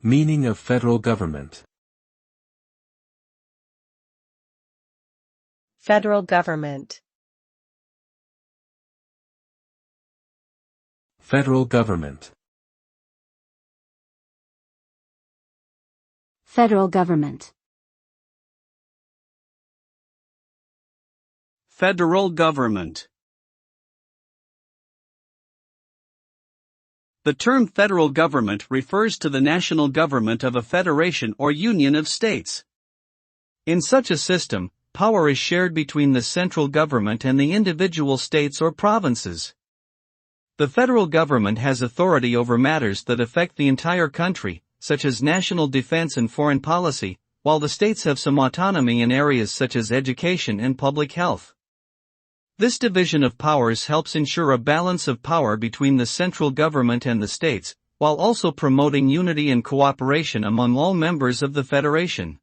Meaning of federal government. Federal government. Federal government. Federal government. Federal government. The term federal government refers to the national government of a federation or union of states. In such a system, power is shared between the central government and the individual states or provinces. The federal government has authority over matters that affect the entire country, such as national defense and foreign policy, while the states have some autonomy in areas such as education and public health. This division of powers helps ensure a balance of power between the central government and the states, while also promoting unity and cooperation among all members of the federation.